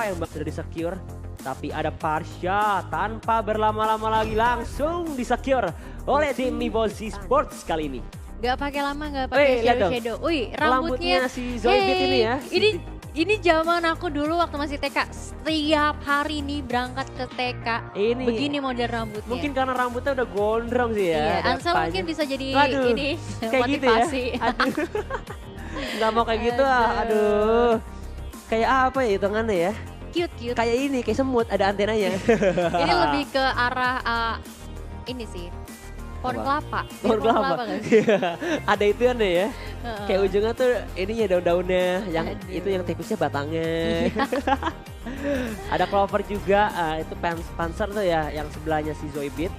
siapa yang sudah di-secure? Tapi ada Parsha tanpa berlama-lama lagi langsung di-secure oleh tim EVOS Esports kali ini. Gak pakai lama, gak pakai shadow. Wih, rambutnya si Zoidberg ini ya. Ini zaman aku dulu waktu masih TK, setiap hari nih berangkat ke TK, begini model rambutnya. Mungkin karena rambutnya udah gondrong sih ya. Iya, Ansel mungkin bisa jadi ini kayak motivasi. Gitu ya? Aduh, nggak mau kayak gitu aduh. Kayak apa ya hitungannya ya? Cute. Kayak ini, kayak semut ada antenanya. Ini lebih ke arah ini sih. Pohon kelapa. Pohon kelapa gak sih? Ada itu kan ya. Kayak ujungnya tuh ininya daun-daunnya, yang itu yang tipisnya batangnya. Ada clover juga, itu Panzer tuh ya, yang sebelahnya si Zoidberg.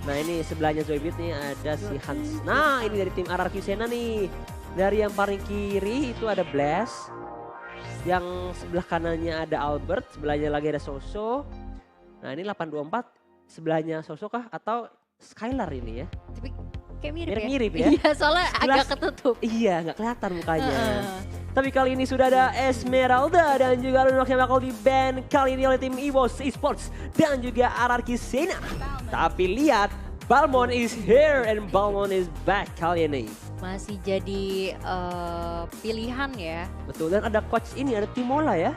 Nah ini sebelahnya Zoidberg nih ada si Hans. Nah ini dari tim RRQ Sena nih. Dari yang paling kiri itu ada Blast. Yang sebelah kanannya ada Albert, sebelahnya lagi ada Soso. Nah ini 824, sebelahnya Soso kah atau Skylar ini ya? Tapi kayak mirip ya? Iya soalnya agak ketutup. Iya nggak kelihatan mukanya. Tapi kali ini sudah ada Esmeralda dan juga Lunox yang bakal di-ban kali ini oleh tim EVOS Esports dan juga RRQ Sena. Tapi lihat, Balmond is here and Balmond is back kali ini. Masih jadi pilihan ya. Betul, dan ada coach ini, ada Timola ya.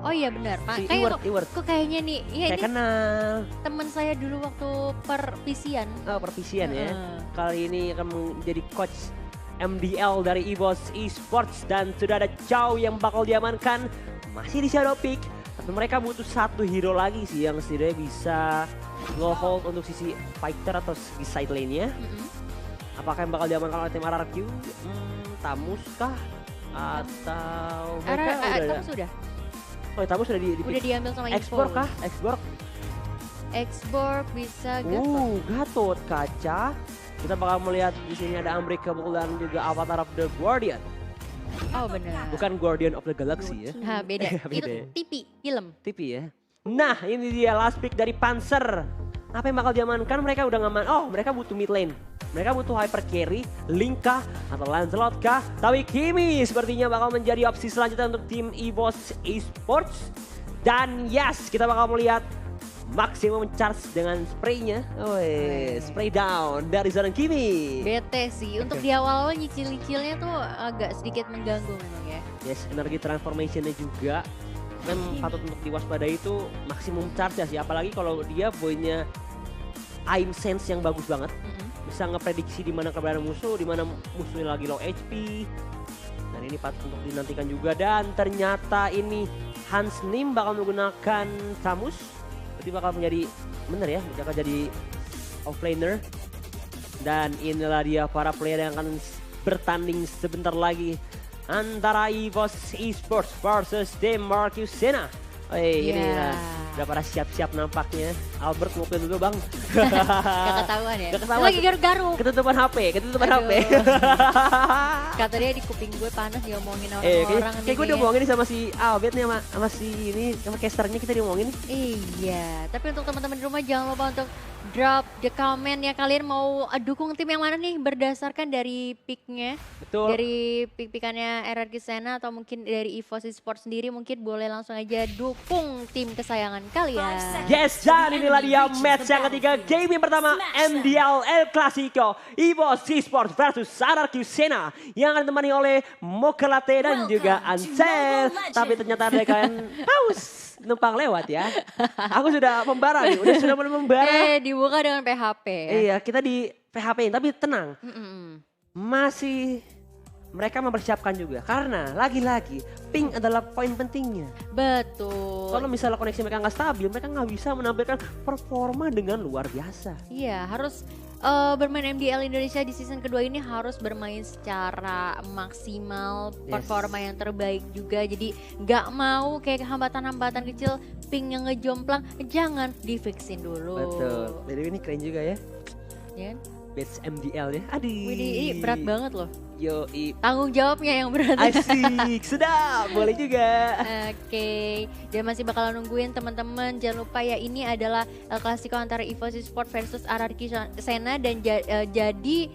Oh iya benar, Si kayak Iward. kok kayaknya nih, iya saya ini kenal. teman saya dulu waktu perpisian. Oh perpisian ya, kali ini akan menjadi coach MDL dari EVOS Esports dan sudah ada Chow yang bakal diamankan, masih di shadow pick. Tapi mereka butuh satu hero lagi sih yang setidaknya bisa low hold untuk sisi fighter atau sisi side lane-nya. Apakah yang bakal diamankan oleh tim RRQ? Tamus kah? Atau mereka Tamus sudah? Oh Tamus sudah udah diambil sama Exborg kah? Exborg bisa Gatot kaca. Kita bakal melihat di sini ada Unbreakable dan juga Avatar of the Guardian. Oh benar. Bukan Guardian of the Galaxy ya. Nah beda. Itu film. TV ya. Nah ini dia last pick dari Panzer. Apa yang bakal diamankan? Mereka udah ngaman. Oh mereka butuh mid lane. Mereka butuh hyper carry, Link kah atau Lancelot kah? Tapi Kimi sepertinya bakal menjadi opsi selanjutnya untuk tim EVOS Esports. Dan yes, kita bakal melihat maximum charge dengan spraynya. Spray down dari seorang Kimi. Bete sih, untuk di awal-awal nyicil-nyicilnya tuh agak sedikit mengganggu memang ya. Yes, energi transformationnya juga. Kan patut untuk diwaspadai itu maksimum charge ya sih. Apalagi kalau dia punya aim sense yang bagus banget. Bisa ngeprediksi di mana keberadaan musuh, di mana musuhnya lagi low HP. Dan ini patut untuk dinantikan juga. Dan ternyata ini Hans Nim bakal menggunakan Tamus. Berarti bakal menjadi, bener ya, bakal jadi offlaner. Dan inilah dia para player yang akan bertanding sebentar lagi. Antara EVOS Esports versus tim RRQ Sena. Ini udah pada siap-siap nampaknya. Albert ngopi dulu bang. Gak ketahuan ya? Gak ketahuan. Lagi garuk-garuk. Ketutupan HP. Kata dia di kuping gue panas diomongin orang-orang. Kayak gue diomongin sama si Albert nih sama si ini, sama casternya kita diomongin. Iya, tapi untuk teman-teman di rumah jangan lupa untuk drop the comment ya, kalian mau dukung tim yang mana nih berdasarkan dari picknya. Betul. Dari pick-pickannya RRQ Sena atau mungkin dari EVOS Esports sendiri, mungkin boleh langsung aja dukung tim kesayangan kalian. Yes, dan inilah dia match yang ketiga, game pertama MDL El Clasico EVOS Esports versus RRQ Sena yang akan ditemani oleh Mokelate dan juga Ansel. Tapi ternyata ada kalian haus numpang lewat ya. Aku sudah membara nih, sudah mulai membara. Dibuka dengan PHP ya. Iya, kita di PHP tapi tenang. Masih mereka mempersiapkan juga karena lagi-lagi ping adalah poin pentingnya. Betul. Kalau misalnya koneksi mereka nggak stabil, mereka nggak bisa menampilkan performa dengan luar biasa. Iya, harus bermain MDL Indonesia di season kedua ini harus bermain secara maksimal, performa yang terbaik juga. Jadi nggak mau kayak hambatan-hambatan kecil, ping yang ngejomplang, jangan di-fixin dulu. Betul. Jadi ini keren juga ya. Ya. Batch MDL ya. Aduh. Ini berat banget loh. Yoi. Tanggung jawabnya yang berat. Asik, sedap. Boleh juga. Oke. Dan masih bakalan nungguin teman-teman. Jangan lupa ya, ini adalah El Clasico antara EVOS Esports versus RRQ Sena. Dan jadi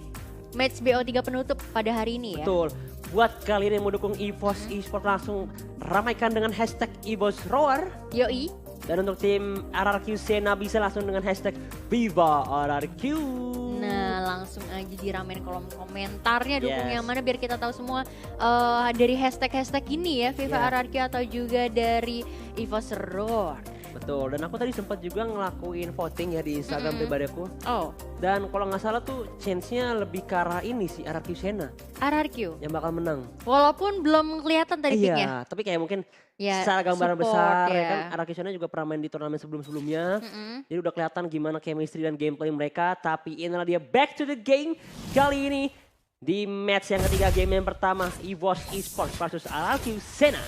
match BO3 penutup pada hari ini ya. Betul. Buat kalian yang mau dukung EVOS Esports langsung ramaikan dengan hashtag EVOSRoar. Yoi. Dan untuk tim RRQ Sena bisa langsung dengan hashtag Viva RRQ. Nah langsung aja diramein kolom komentarnya dukung Yes. yang mana biar kita tahu semua dari hashtag-hashtag ini ya Viva Yeah. RRQ atau juga dari EVOSRoar. Betul, dan aku tadi sempat juga ngelakuin voting ya di Instagram pribadiku. Oh, Dan kalau nggak salah tuh chance-nya lebih ke arah ini sih, RRQ Sena RRQ. yang bakal menang. Walaupun belum kelihatan tadi picknya. Iya, tapi kayak mungkin Ya, secara gambaran support, besar ya ya. kan RRQ Sena juga pernah main di turnamen sebelum-sebelumnya. Mm-mm. Jadi udah kelihatan gimana chemistry dan gameplay mereka. Tapi inilah dia back to the game kali ini. Di match yang ketiga, game yang pertama EVOS Esports versus RRQ Sena.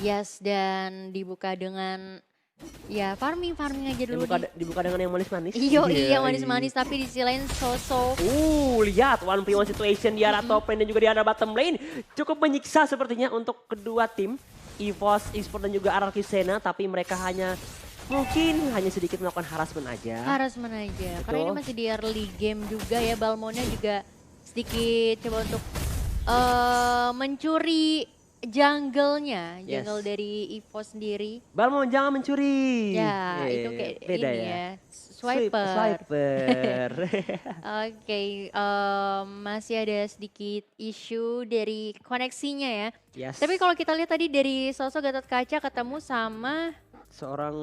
Yes, dan dibuka dengan ya farming aja dulu. Dibuka dengan yang manis-manis. Iya manis-manis tapi di sisi lain so-so. Lihat 1v1 situation di arah top lane dan juga di arah bottom lane. Cukup menyiksa sepertinya untuk kedua tim. EVOS Esports dan juga RRQ Sena. Tapi mereka mungkin hanya sedikit melakukan harassment aja. Harassment aja. Karena ini Betul. masih di early game juga ya. Balmonnya juga sedikit coba untuk mencuri jungle-nya. Yes. Jungle dari EVOS sendiri. Balmon jangan mencuri. Ya itu kayak beda ini ya. ya. Swiper. Swiper. Oke, masih ada sedikit isu dari koneksinya ya. Yes. Tapi kalau kita lihat tadi dari sosok Gatot Kaca ketemu sama Seorang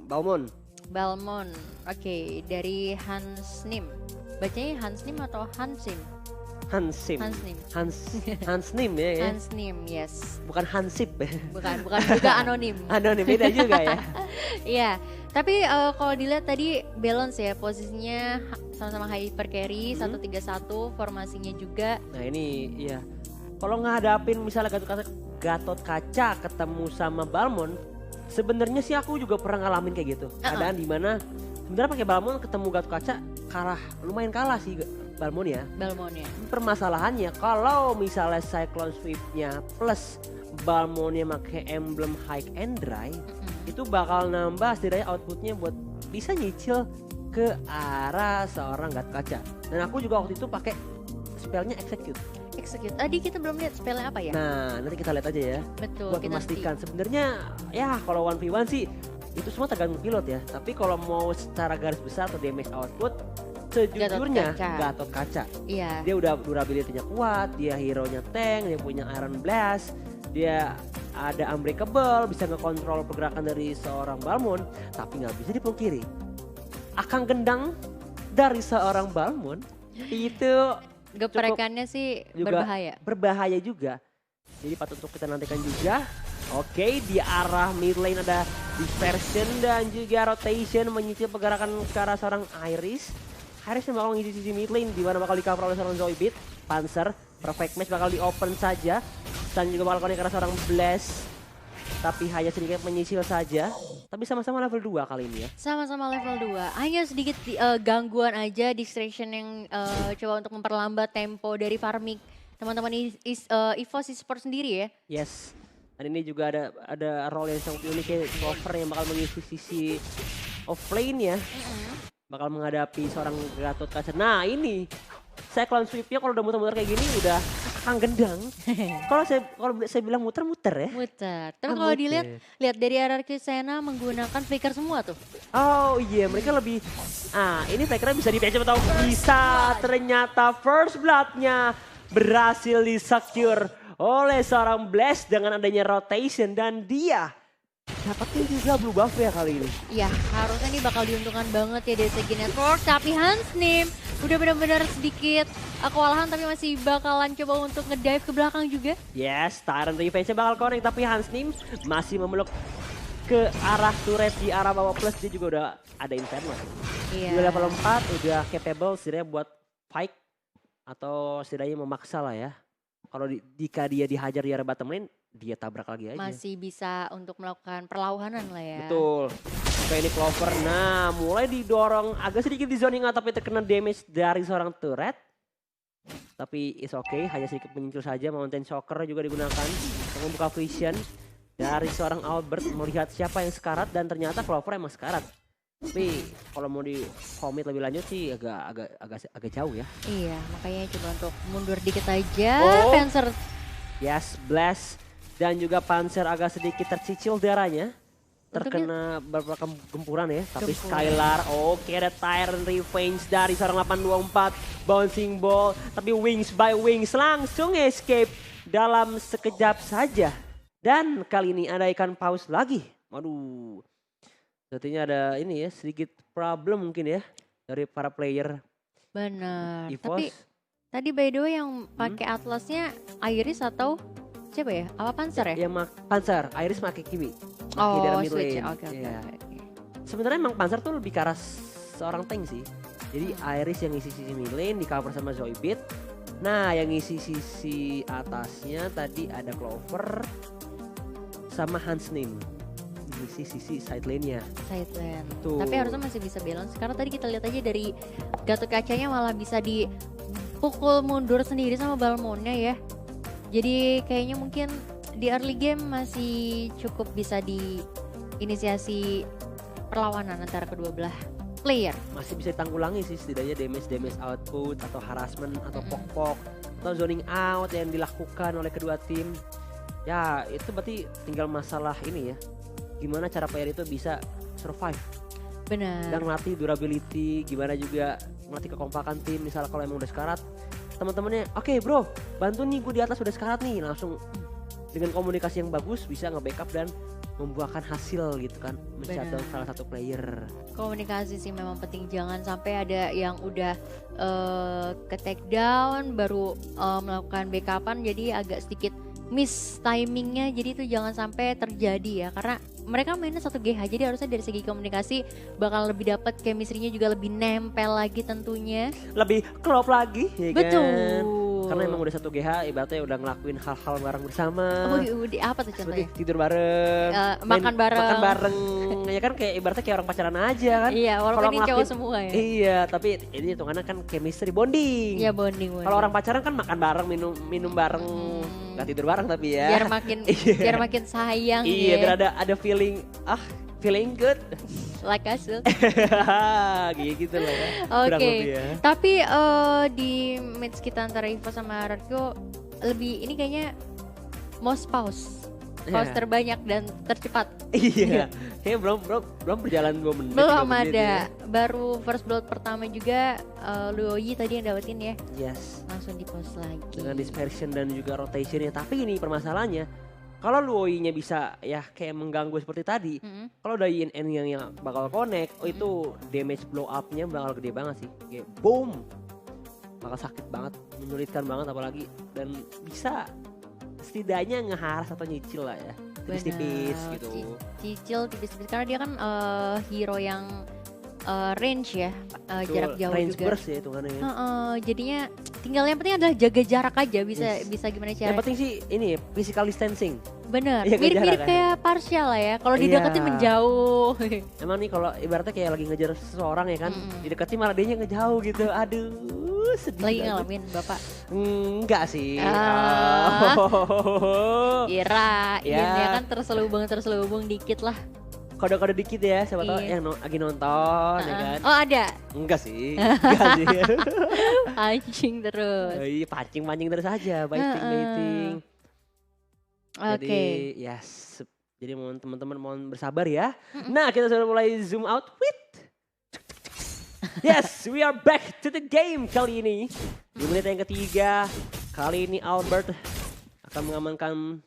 Balmon. Balmon. Oke, dari Hansnim. Bacanya Hansnim atau Hansim? Hansim. Hansnim. Hansnim ya. Hansnim, yes. Bukan Hansip. Bukan juga anonim. Anonim beda juga ya. Iya, tapi kalau dilihat tadi balance ya posisinya sama-sama hyper carry 1-3-1 formasinya juga. Nah ini iya. Kalau ngadapin misalnya Gatot Kaca ketemu sama Balmon, sebenarnya sih aku juga pernah ngalamin kayak gitu. Keadaan dimana sebenarnya pakai Balmon ketemu Gatot Kaca lumayan kalah sih Balmon ya. Balmon ya. Permasalahannya kalau misalnya Cyclone Swift-nya plus Balmonnya pakai emblem High and Dry, itu bakal nambah setidaknya outputnya buat bisa nyicil ke arah seorang Gatot Kaca. Dan aku juga waktu itu pakai spellnya Execute. Tadi kita belum lihat spellnya apa ya? Nah nanti kita lihat aja ya. Betul. Buat memastikan sebenarnya ya kalau 1v1 sih itu semua tergantung pilot ya. Tapi kalau mau secara garis besar atau damage output, sejujurnya Gatot Kaca. Iya. Dia udah durability-nya kuat, dia hero-nya tank, dia punya Iron Blast, dia ada Unbreakable, bisa ngekontrol pergerakan dari seorang Balmon, tapi nggak bisa dipungkiri. Akang gendang dari seorang Balmon itu Geprekannya sih juga berbahaya. Berbahaya juga. Jadi patut untuk kita nantikan juga. Oke, di arah mid lane ada dispersion dan juga rotation menyicil pergerakan ke arah seorang Iris. Iris yang bakal mengisi sisi mid lane di mana bakal di cover oleh seorang Zoidbeat. Panzer, perfect match bakal di open saja. Dan juga bakal connect ke arah seorang Blast. Tapi hanya sedikit menyicil saja. Tapi sama-sama level 2 kali ini ya. Sama-sama level 2. Hanya sedikit gangguan aja distraction yang coba untuk memperlambat tempo dari farming teman-teman EVOS Esports sendiri ya. Yes. Dan ini juga ada role yang sangat unik ya, Clover yang bakal mengisi sisi offlane ya. Bakal menghadapi seorang Gatot Kaca. Nah ini Cyclone Swift-nya kalau udah muter-muter kayak gini udah akang gendang. Kalau saya bilang muter-muter ya. Muter. Tapi kalau dilihat dari RRQ Sena menggunakan flicker semua tuh. Oh iya, mereka lebih ini flickernya bisa di-patch atau bisa. Ternyata first blood-nya berhasil di-secure oleh seorang Blast dengan adanya rotation dan dia dapatin juga blue buff ya kali ini. Iya, harusnya ini bakal diuntungkan banget ya dari segi network. Tapi Hansnim udah benar-benar sedikit kewalahan tapi masih bakalan coba untuk ngedive ke belakang juga. Yes, Tyrant Revenge-nya bakal connect tapi Hansnim masih memeluk ke arah turret di arah bawah plus dia juga udah ada Inferno. Iya. Dia level 4 udah capable setidaknya buat fight atau setidaknya memaksa lah ya. Kalau jika dia dihajar di arah bottom lane, dia tabrak lagi aja. Masih bisa untuk melakukan perlawanan lah ya. Betul. Oke ini Clover, nah mulai didorong agak sedikit di zoning tapi terkena damage dari seorang turret. Tapi is okay, hanya sedikit menyingkir saja. Mountain Shocker juga digunakan untuk membuka vision dari seorang Albert melihat siapa yang sekarat dan ternyata Clover emang sekarat. Tapi kalau mau di komit lebih lanjut sih agak jauh ya. Iya, makanya coba untuk mundur dikit aja. Oh. Panzer. Yes, Blast dan juga Panzer agak sedikit tercicil darahnya. Terkena beberapa gempuran ya, tapi Skylar oke ada Tyrant Revenge dari seorang 824 bouncing ball, tapi Wings by Wings langsung escape dalam sekejap saja. Dan kali ini ada ikan paus lagi. Waduh. Sepertinya ada ini ya, sedikit problem mungkin ya dari para player. Benar. EVOS. Tapi tadi by the way yang pakai Atlasnya Iris atau siapa ya? Apa Panzer ya? Yang Panzer, Iris pakai Kiwi. Oh, switch. Oke. Sebenarnya emang Panzer tuh lebih ke arah seorang tank sih. Jadi Iris yang ngisi sisi mid lane di cover sama Zoidberg. Nah, yang ngisi sisi atasnya tadi ada Clover sama Hansnin. Ngisi sisi side lane-nya. Side lane. Tuh. Tapi harusnya masih bisa balance. Karena tadi kita lihat aja dari Gatot Kacanya malah bisa dipukul mundur sendiri sama Balmonnya ya. Jadi kayaknya mungkin di early game masih cukup bisa diinisiasi perlawanan antara kedua belah player. Masih bisa ditanggulangi sih setidaknya damage output atau harassment atau pok-pok atau zoning out yang dilakukan oleh kedua tim. Ya itu berarti tinggal masalah ini ya. Gimana cara player itu bisa survive. Benar. Dan ngelatih durability, gimana juga ngelatih kekompakan tim. Misalnya kalau emang udah sekarat, teman-temannya oke bro, bantu nih gue di atas udah sekarat nih. Langsung dengan komunikasi yang bagus bisa nge-backup dan membuahkan hasil gitu kan, mencatat salah satu player. Komunikasi sih memang penting, jangan sampai ada yang udah ke take down baru melakukan backupan jadi agak sedikit miss timingnya, jadi itu jangan sampai terjadi ya, karena mereka mainnya 1 GH jadi harusnya dari segi komunikasi bakal lebih dapat chemistry-nya juga lebih nempel lagi tentunya. Lebih klop lagi ya Betul. Kan? Karena emang udah 1 GH ibaratnya udah ngelakuin hal-hal bareng bersama. Apa tuh contohnya? Tidur bareng, makan bareng. Ya kan kayak ibaratnya kayak orang pacaran aja kan. Iya, walaupun ini cowok semua ya. Iya, tapi ini hitungannya kan chemistry bonding. Iya, bonding. Kalau orang pacaran kan makan bareng, minum bareng, nggak tidur bareng tapi ya. Biar makin sayang. Iya, ya. biar ada feeling feeling good. Like us. gitu lah ya. Oke. Tapi di match kita antara Evo sama Radko lebih ini kayaknya most pause terbanyak dan tercepat. Iya. Kayaknya belum berjalan 2 menit. Belum ada. Ya. Baru first blood pertama juga Luoyi tadi yang dapetin ya. Yes. Langsung di pause lagi. Dengan dispersion dan juga rotationnya. Tapi ini permasalahannya, kalau Luoyi-nya bisa ya kayak mengganggu seperti tadi, kalau udah yin and yang bakal connect, itu damage blow up-nya bakal gede banget sih. Kayak boom. Bakal sakit banget, menyulitkan banget apalagi, dan bisa setidaknya ngeharas atau nyicil lah ya. Tipis-tipis gitu. Cicil tipis-tipis karena dia kan hero yang range ya, jarak jauh range juga. Burst ya hitungannya ya. Jadinya tinggal yang penting adalah jaga jarak aja, bisa gimana cara. Yang penting sih ini physical distancing. Bener, ya, mirip-mirip kayak Partial lah ya. Kalau dideketin menjauh. Emang nih kalau ibaratnya kayak lagi ngejar seseorang ya kan, dideketin malah dia ngejauh gitu. Aduh, sedih. Lagi ngalamin Bapak? Enggak sih. Kirain ya kan terselubung dikit lah. Kode-kode dikit ya, siapa tahu yang lagi nonton ya kan. Oh ada? Enggak sih. Enggak sih. Pancing terus. Iya, pancing terus aja, baiting. Oke. Yes. Jadi mohon teman-teman mohon bersabar ya. Nah, kita sudah mulai zoom out with. Yes, we are back to the game kali ini. Di menit yang ketiga, kali ini Albert akan mengamankan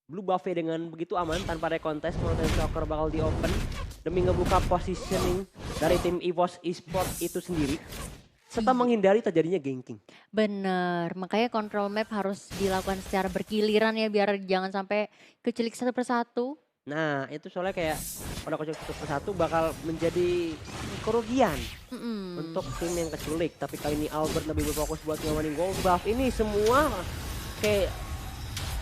Blue Buffet dengan begitu aman tanpa ada kontes. Molten Shocker bakal di open demi ngebuka positioning dari tim EVOS Esports itu sendiri, serta menghindari terjadinya ganking. Bener, makanya control map harus dilakukan secara bergiliran ya biar jangan sampai keculik satu persatu. Nah itu soalnya kayak pada keculik satu persatu bakal menjadi kerugian untuk tim yang keculik. Tapi kali ini Albert lebih berfokus buat ngamanin gold buff. Ini semua kayak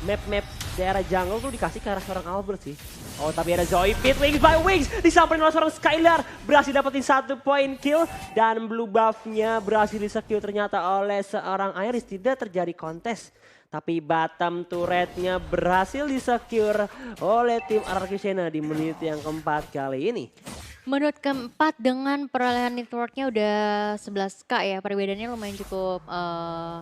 map-map daerah jungle tuh dikasih ke arah seorang Albert sih. Oh tapi ada Zoidberg, Wings by Wings disamperin oleh seorang Skylar, berhasil dapetin 1 point kill dan blue buff-nya berhasil di-secure ternyata oleh seorang Iris. Tidak terjadi kontes, tapi bottom turret-nya berhasil di-secure oleh tim RRQ Sena di menit yang keempat kali ini. Menurut keempat dengan perolehan networknya udah 11K ya, perbedaannya lumayan cukup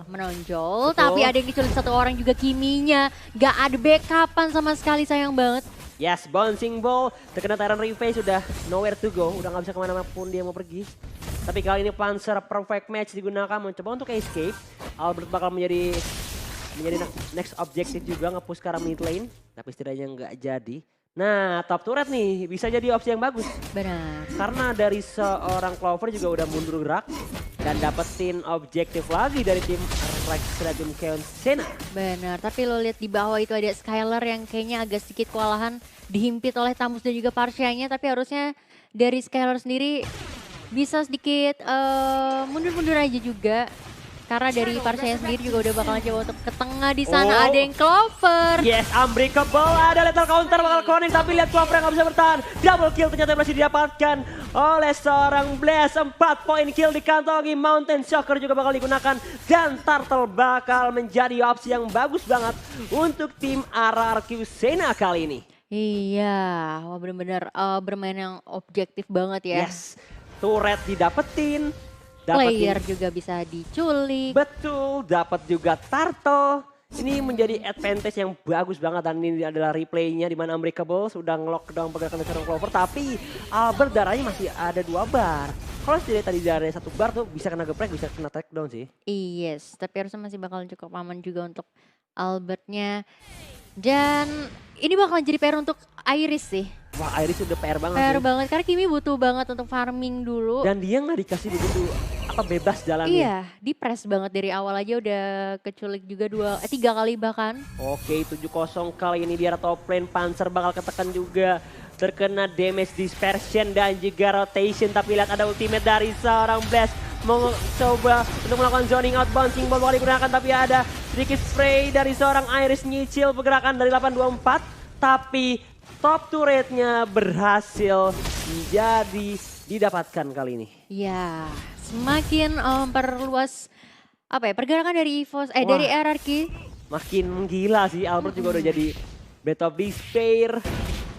menonjol. Betul. Tapi ada yang diculik satu orang juga, Kiminya gak ada backupan sama sekali, sayang banget. Yes, bouncing ball terkena Tyrant Reface, sudah nowhere to go, udah gak bisa kemana pun dia mau pergi. Tapi kali ini Panzer perfect match digunakan mencoba untuk escape. Albert bakal menjadi next objective juga, nge-push ke arah mid lane, tapi setidaknya nggak jadi. Nah, top turret nih bisa jadi opsi yang bagus. Benar. Karena dari seorang Clover juga udah mundur gerak dan dapetin objektif lagi dari tim Rex dan tim Keon Sena. Benar, tapi lo lihat di bawah itu ada Skylar yang kayaknya agak sedikit kewalahan, dihimpit oleh Tamus dan juga Parsianya, tapi harusnya dari Skylar sendiri bisa sedikit mundur-mundur aja juga. Karena dari Parsianya sendiri juga udah bakalan coba untuk ke tengah di sana, ada yang Clover. Yes, unbreakable, ada lethal counter bakal cloning, tapi lihat Clover yang gak bisa bertahan. Double kill ternyata masih didapatkan oleh seorang Blaze. 4 poin kill dikantongi, Mountain Shocker juga bakal digunakan. Dan Turtle bakal menjadi opsi yang bagus banget untuk tim RRQ Sena kali ini. Iya, wah bener-bener bermain yang objektif banget ya. Yes, turret didapetin. Player juga bisa diculik. Betul, dapat juga Turtle. Ini menjadi advantage yang bagus banget dan ini adalah replaynya di mana Unbreakable sudah nge-lockdown pergerakan seorang Clover, tapi Albert darahnya masih ada 2 bar. Kalau setidaknya tadi darahnya 1 bar tuh bisa kena geprek, bisa kena takedown sih. Yes, tapi harusnya masih bakal cukup aman juga untuk Albertnya. Dan ini bakalan jadi PR untuk Iris sih. Wah, Iris udah PR banget PR sih. banget, karena Kimi butuh banget untuk farming dulu. Dan dia nggak dikasih begitu bebas jalannya. Iya, di press banget dari awal aja udah keculik juga 3 kali bahkan. Oke, 7-0 kali ini di arah top lane. Panzer bakal ketekan juga. Terkena damage dispersion dan juga rotation. Tapi lihat ada ultimate dari seorang Blast. Mau coba untuk melakukan zoning out, bouncing ball bakal digunakan. Tapi ada sedikit spray dari seorang Iris, nyicil pergerakan dari 824. Tapi top turretnya berhasil menjadi didapatkan kali ini. Ya, semakin memperluas pergerakan dari dari RRQ. Makin gila sih, Albert juga udah jadi Breath of Despair,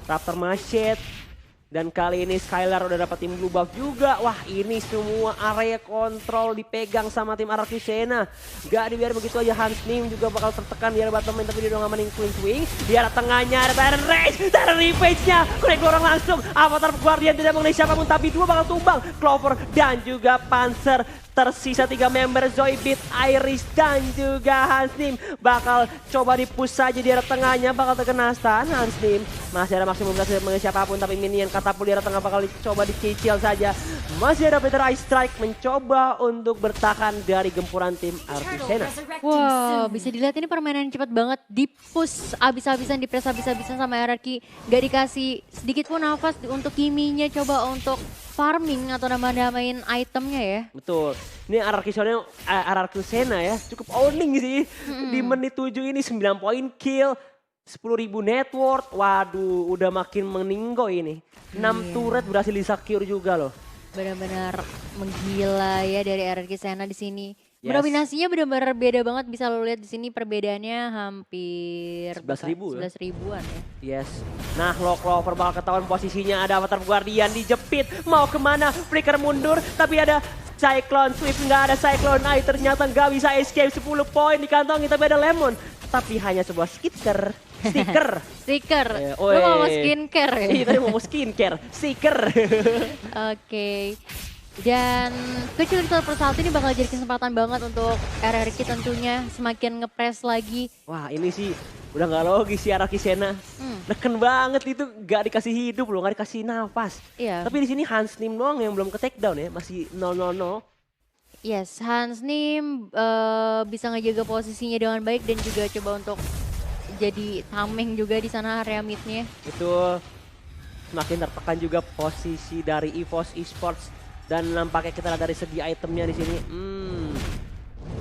Raptor Machete. Dan kali ini Skylar udah dapat tim blue buff juga. Wah, ini semua area kontrol dipegang sama tim RRQ Sena. Gak dibiarin begitu aja. Hans Nim juga bakal tertekan di arah bottom lane, tapi dia udah ngamanin Queen Swing. Di arah tengahnya ada Tyrant Rage, Tyrant Revenge-nya connect orang langsung. Avatar Guardian tidak mengenai siapapun, tapi 2 bakal tumbang. Clover dan juga Panzer. Tersisa 3 member, Zoidbeat, Iris, dan juga Hans Nim. Bakal coba di-push saja di arah tengahnya, bakal terkena stun. Hans Nim masih ada maksimum tidak mengenai siapapun, tapi minion katapul di arah tengah bakal coba dicicil saja. Masih ada Peter Ice Strike mencoba untuk bertahan dari gempuran tim RRQ Sena. Wow, bisa dilihat ini permainan cepat banget, di-push abis-abisan, di-press abis-abisan sama RRQ. Gak dikasih sedikit pun nafas untuk Kiminya coba untuk farming atau nambah-nambahin itemnya ya. Betul. Ini RRQ Sena ya, cukup owning sih. Di menit 7 ini 9 poin kill, 10.000 net worth. Waduh, udah makin meninggo ini. 6 turret berhasil di-secure juga loh. Benar-benar menggila ya dari RRQ Sena di sini. Yes. Dominasinya benar-benar beda banget, bisa lo lihat di sini perbedaannya hampir 11.000 11 ribuan ya. Yes. Nah, Clover bakal ketahuan posisinya, ada Avatar Guardian dijepit. Mau kemana? Flicker mundur, tapi ada Cyclone Swift, nggak ada Cyclone Eye. Ternyata nggak bisa escape, 10 poin dikantongi, tapi ada Lemon. Tapi hanya sebuah stiker. Stiker. Lo mau skincare ya? Iya, tadi mau skincare. Stiker. Oke. Dan kecuali satu persatu ini bakal jadi kesempatan banget untuk RRQ tentunya semakin ngepres lagi. Wah, ini sih udah nggak logis sih RRQ Sena. Neken banget itu, nggak dikasih hidup loh, nggak dikasih nafas. Iya. Tapi di sini Hans Nim doang yang belum ke take down ya, masih 0-0-0. Yes, Hans Nim bisa ngejaga posisinya dengan baik dan juga coba untuk jadi tameng juga di sana area midnya. Itu semakin tertekan juga posisi dari EVOS Esports. Dan nampaknya kita lihat dari segi itemnya di sini.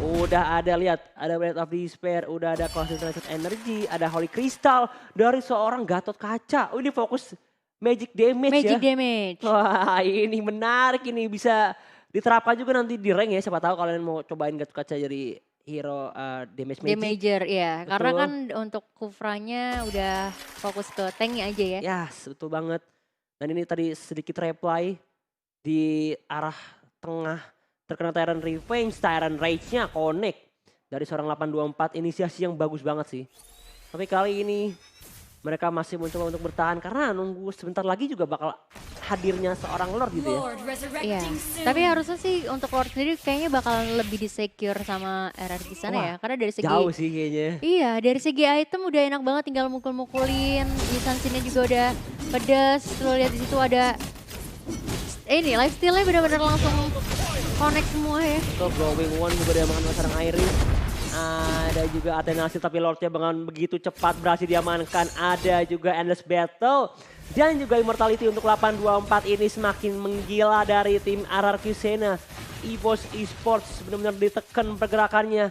Udah ada, lihat, ada Breath of Despair, udah ada Concentrated Energy, ada Holy Crystal dari seorang Gatot Kaca. Oh, ini fokus Magic Damage ya. Magic Damage. Wah, ini menarik, ini bisa diterapkan juga nanti di rank ya. Siapa tahu kalian mau cobain Gatot Kaca jadi hero damage magic. Damager ya, Betul. karena kan untuk Kufranya udah fokus ke tanknya aja ya. Yes, betul banget. Dan ini tadi sedikit reply di arah tengah terkena Tyrant Revenge, Tyrant Rage-nya connect dari seorang 824, inisiasi yang bagus banget sih. Tapi kali ini mereka masih mencoba untuk bertahan karena nunggu sebentar lagi juga bakal hadirnya seorang Lord gitu ya. Iya, tapi harusnya sih untuk Lord sendiri kayaknya bakalan lebih di-secure sama RRQ sana ya. Karena dari segi Jauh sih kayaknya. Iya, dari segi item udah enak banget, tinggal mukul-mukulin. Lisansinya juga udah pedas. Lo lihat di situ ada ini lifesteal-nya benar-benar langsung connect semua ya. Ke Growing One juga diamankan oleh seorang Iris. Ada juga Athenasil tapi Lordnya dengan begitu cepat berhasil diamankan. Ada juga Endless Battle. Dan juga Immortality untuk 824 ini semakin menggila dari tim RRQ Sena. EVOS Esports benar-benar ditekan pergerakannya.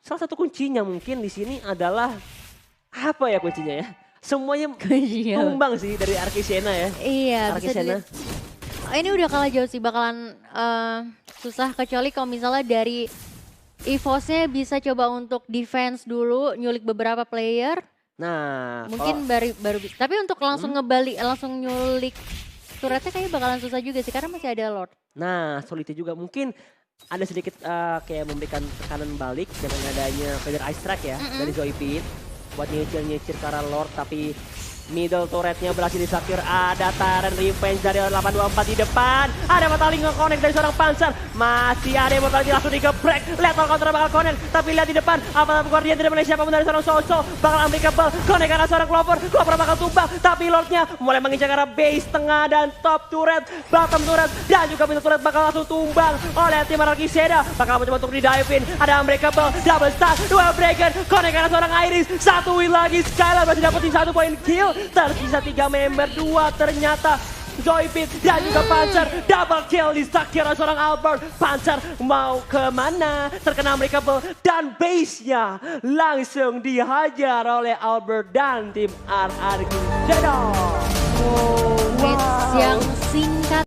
Salah satu kuncinya mungkin di sini adalah apa ya kuncinya ya? Semuanya tumbang sih dari RRQ Sena ya. Iya, RRQ bisa Sena. Ini udah kalah jauh sih, bakalan susah kecuali kalau misalnya dari EVOS-nya bisa coba untuk defense dulu, nyulik beberapa player. Nah, Mungkin baru tapi untuk langsung ngebalik, langsung nyulik turretnya kayaknya bakalan susah juga sih karena masih ada Lord. Nah, Solity juga mungkin ada sedikit kayak memberikan tekanan balik dengan adanya Feather Ice Strike ya dari Zoidberg buat nyicil-nyicil ke arah Lord, tapi middle turretnya berhasil disakir. Ada Tyrant Revenge dari 824 di depan. Ada Mataling nge-connect dari seorang Panzer. Masih ada Immortality langsung digebrek. Lethal counter bakal connect. Tapi lihat di depan. Apa Guardian tidak mengenai siapapun dari seorang Soso. Bakal unbreakable. Connect karena seorang Clover. Clover bakal tumbang. Tapi Lordnya mulai mengincar arah base tengah dan top turret. Bottom turret. Dan juga middle turret bakal langsung tumbang oleh tim RRQ Sena. Bakal mencoba untuk di-dive in. Ada unbreakable. Double stun. Dua breaker. Connect karena seorang Iris. Satu win lagi. Skylar masih dapetin 1 poin kill. Tersisa 3 member, 2 ternyata Zoidberg dan juga Panzer. Double kill disakir oleh seorang Albert. Panzer mau kemana? Terkena Unbreakable dan base-nya langsung dihajar oleh Albert dan tim RRQ Sena. Match yang singkat